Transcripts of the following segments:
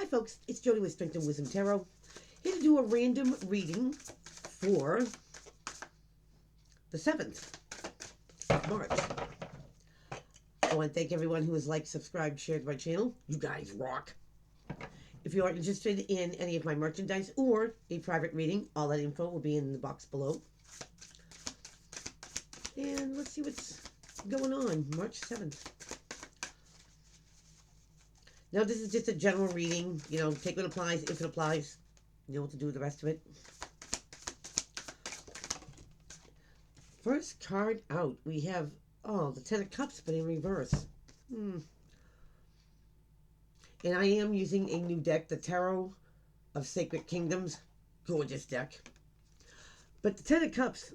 Hi folks, it's Jody with Strength and Wisdom Tarot, here to do a random reading for the 7th of March. I want to thank everyone who has liked, subscribed, shared my channel. You guys rock. If you are interested in any of my merchandise or a private reading, all that info will be in the box below. And let's see what's going on March 7th. Now, this is just a general reading. You know, take what applies, if it applies. You know what to do with the rest of it. First card out, we have, the Ten of Cups, but in reverse. And I am using a new deck, the Tarot of Sacred Kingdoms. Gorgeous deck. But the Ten of Cups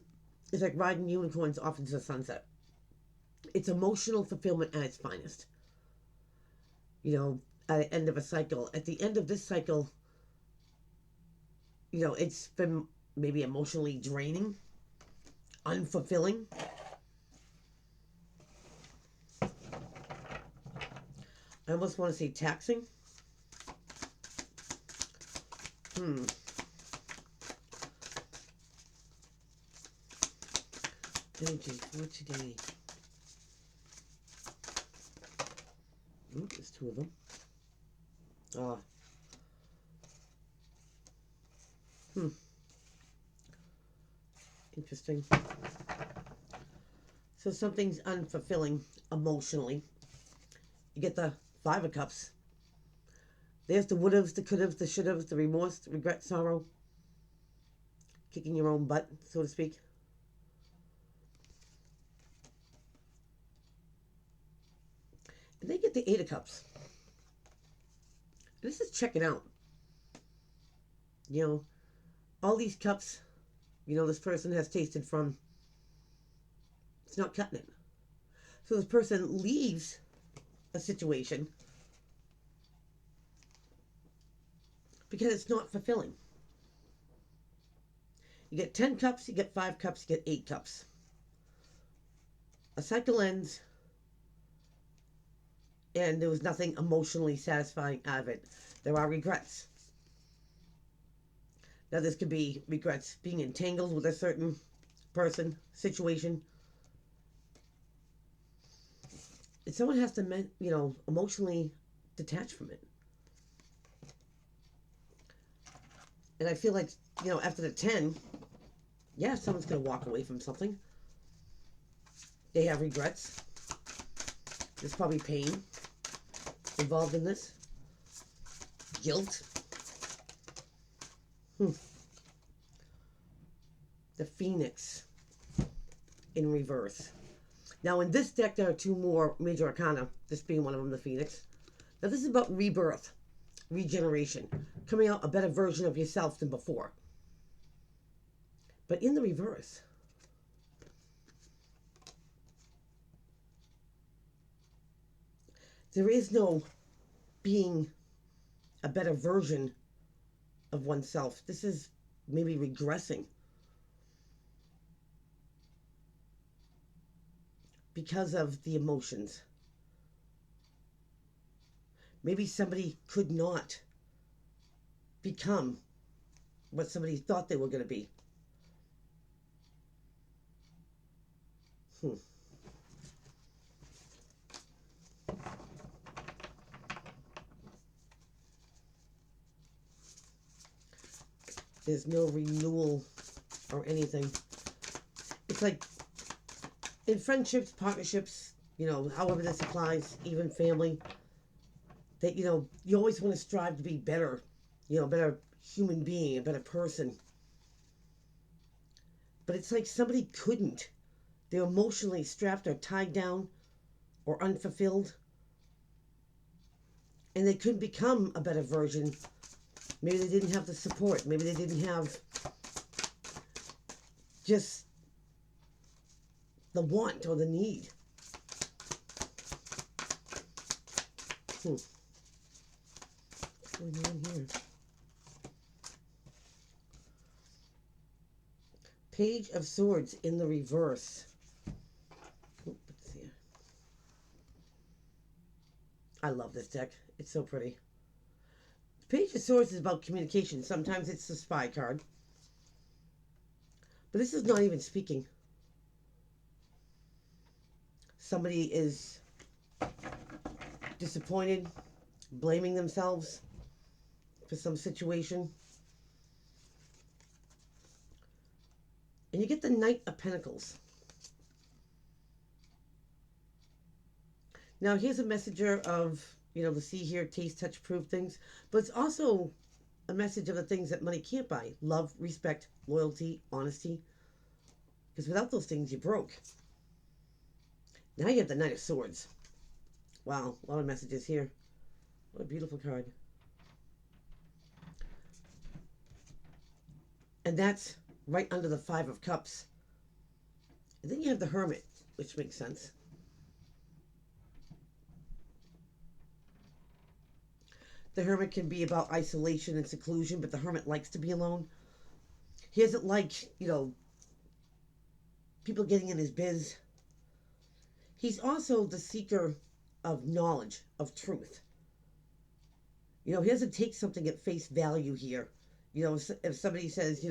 is like riding unicorns off into the sunset. It's emotional fulfillment at its finest. You know, at the end of a cycle. At the end of this cycle, you know, it's been maybe emotionally draining, unfulfilling. I almost want to say taxing. Energy for today. Ooh, there's two of them. Interesting. So something's unfulfilling emotionally. You get the Five of Cups. There's the would-haves, the could-haves, the should-haves, the remorse, the regret, sorrow. Kicking your own butt, so to speak. And they get the Eight of Cups. This is checking out. You know, all these cups, you know, this person has tasted from. It's not cutting it. So this person leaves a situation because it's not fulfilling. You get 10 cups, you get 5 cups, you get 8 cups. A cycle ends, and there was nothing emotionally satisfying out of it. There are regrets. Now, this could be regrets being entangled with a certain person, situation. And someone has to, you know, emotionally detach from it. And I feel like, you know, after the 10, yeah, someone's going to walk away from something. They have regrets. There's probably pain involved in this. Guilt. The Phoenix in reverse. Now, in this deck, there are two more major arcana, this being one of them, the Phoenix. Now, this is about rebirth, regeneration, coming out a better version of yourself than before. But in the reverse, there is no being a better version of oneself. This is maybe regressing. Because of the emotions. Maybe somebody could not become what somebody thought they were going to be. There's no renewal or anything. It's like in friendships, partnerships, you know, however this applies, even family, that, you know, you always want to strive to be better, you know, a better human being, a better person. But it's like somebody couldn't. They're emotionally strapped or tied down or unfulfilled. And they couldn't become a better version. Maybe they didn't have the support. Maybe they didn't have just the want or the need. What's going on here? Page of Swords in the reverse. Let's see. I love this deck. It's so pretty. Page of Swords is about communication. Sometimes it's the spy card. But this is not even speaking. Somebody is disappointed, blaming themselves for some situation. And you get the Knight of Pentacles. Now, here's a messenger of, the see, hear, taste, touch, prove things. But it's also a message of the things that money can't buy. Love, respect, loyalty, honesty. Because without those things, you're broke. Now you have the Knight of Swords. Wow, a lot of messages here. What a beautiful card. And that's right under the Five of Cups. And then you have the Hermit, which makes sense. The Hermit can be about isolation and seclusion, but the Hermit likes to be alone. He doesn't like, people getting in his biz. He's also the seeker of knowledge, of truth. He doesn't take something at face value here. If somebody says,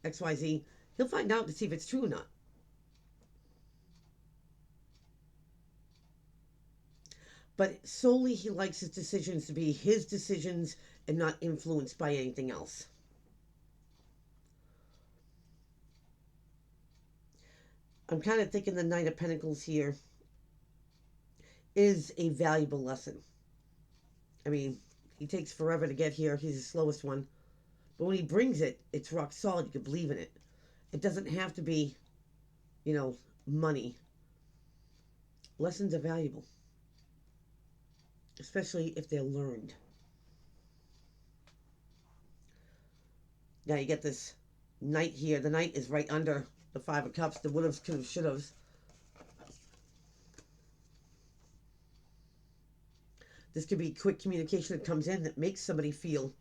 XYZ, he'll find out to see if it's true or not. But solely he likes his decisions to be his decisions and not influenced by anything else. I'm kind of thinking the Knight of Pentacles here is a valuable lesson. I mean, he takes forever to get here. He's the slowest one. But when he brings it, it's rock solid. You can believe in it. It doesn't have to be, money. Lessons are valuable. Especially if they're learned. Now you get this Knight here. The Knight is right under the Five of Cups. The would-haves, could-haves, should-haves. This could be quick communication that comes in that makes somebody feel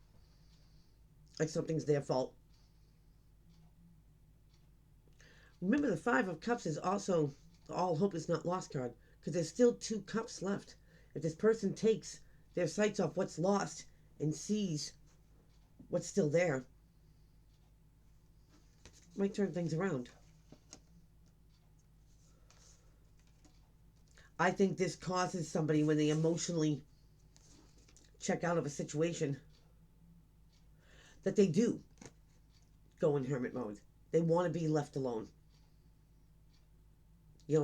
like something's their fault. Remember, the Five of Cups is also the all hope is not lost card, because there's still 2 cups left. If this person takes their sights off what's lost and sees what's still there, it might turn things around. I think this causes somebody, when they emotionally check out of a situation, that they do go in hermit mode. They want to be left alone.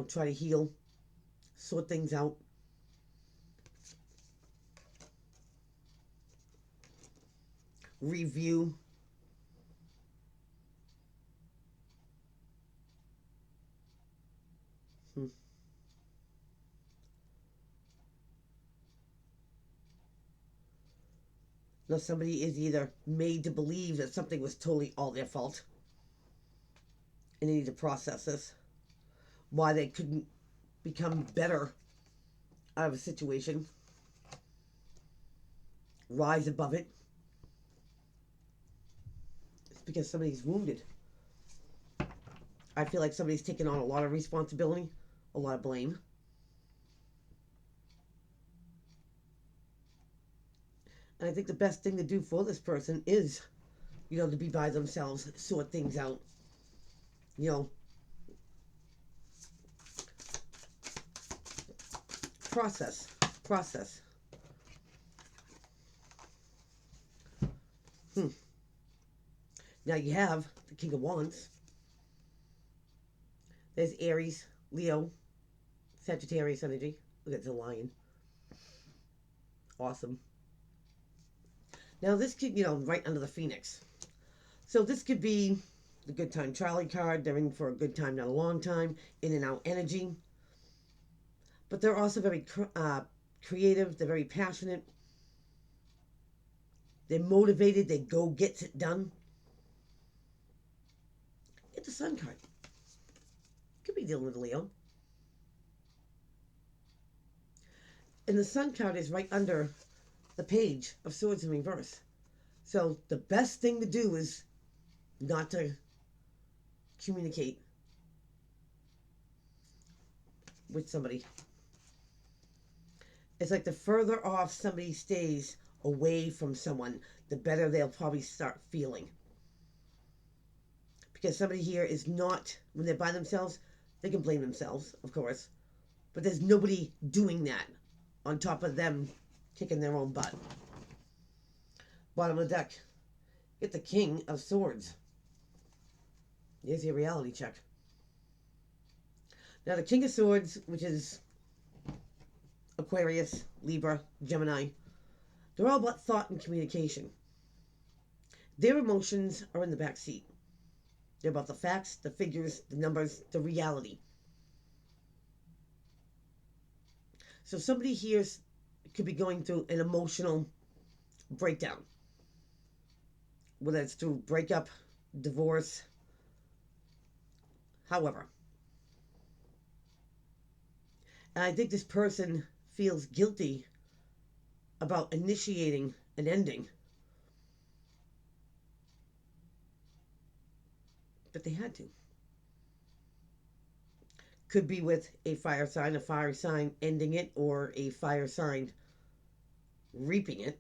Try to heal, sort things out. Review. Now somebody is either made to believe that something was totally all their fault, and they need to process this, why they couldn't become better out of a situation, rise above it. It's because somebody's wounded. I feel like somebody's taken on a lot of responsibility, a lot of blame. And I think the best thing to do for this person is, to be by themselves, sort things out. Process. Now you have the King of Wands. There's Aries, Leo, Sagittarius energy. Look at the lion. Awesome. Now this could, right under the Phoenix. So this could be the Good Time Charlie card. They're in for a good time, not a long time. In and out energy. But they're also very creative. They're very passionate. They're motivated. They go gets it done. Get the Sun card. Could be dealing with Leo. And the Sun card is right under the Page of Swords in reverse. So the best thing to do is not to communicate with somebody. It's like the further off somebody stays away from someone, the better they'll probably start feeling. Because somebody here is not, when they're by themselves, they can blame themselves, of course. But there's nobody doing that on top of them kicking their own butt. Bottom of the deck. Get the King of Swords. Here's your reality check. Now the King of Swords, which is Aquarius, Libra, Gemini, they're all about thought and communication. Their emotions are in the back seat. They're about the facts, the figures, the numbers, the reality. So somebody here could be going through an emotional breakdown. Whether it's through breakup, divorce, however. And I think this person feels guilty about initiating an ending. But they had to. Could be with a fire sign ending it, or a fire sign reaping it.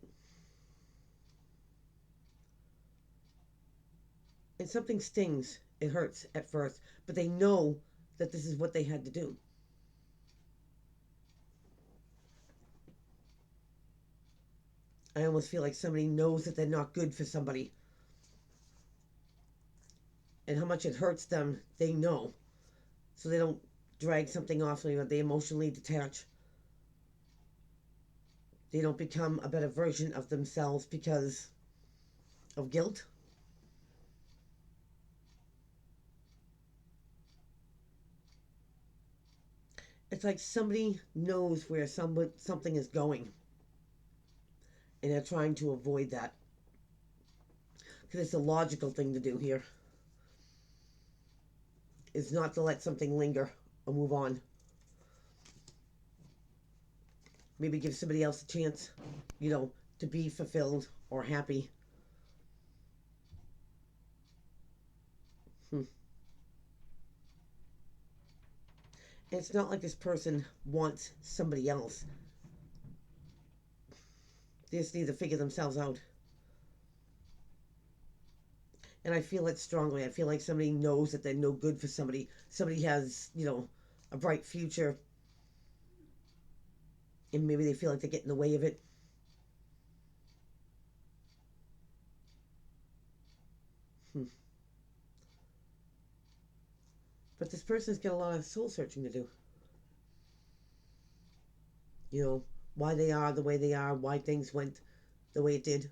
And something stings. It hurts at first, but they know that this is what they had to do. I almost feel like somebody knows that they're not good for somebody. And how much it hurts them, they know. So they don't drag something off, they emotionally detach. They don't become a better version of themselves because of guilt. It's like somebody knows where something is going, and they're trying to avoid that. Because it's a logical thing to do here. Is not to let something linger or move on. Maybe give somebody else a chance, to be fulfilled or happy. And it's not like this person wants somebody else. They just need to figure themselves out. And I feel it strongly. I feel like somebody knows that they're no good for somebody. Somebody has, a bright future. And maybe they feel like they get in the way of it. But this person's got a lot of soul searching to do. Why they are the way they are, why things went the way it did.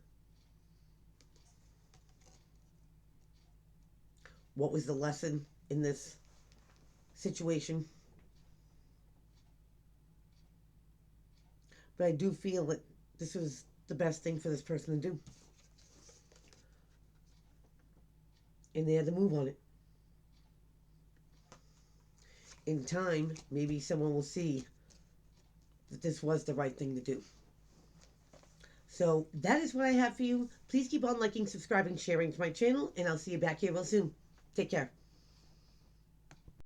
What was the lesson in this situation? But I do feel that this was the best thing for this person to do. And they had to move on it. In time, maybe someone will see that this was the right thing to do. So that is what I have for you. Please keep on liking, subscribing, sharing to my channel, and I'll see you back here real soon. Take care.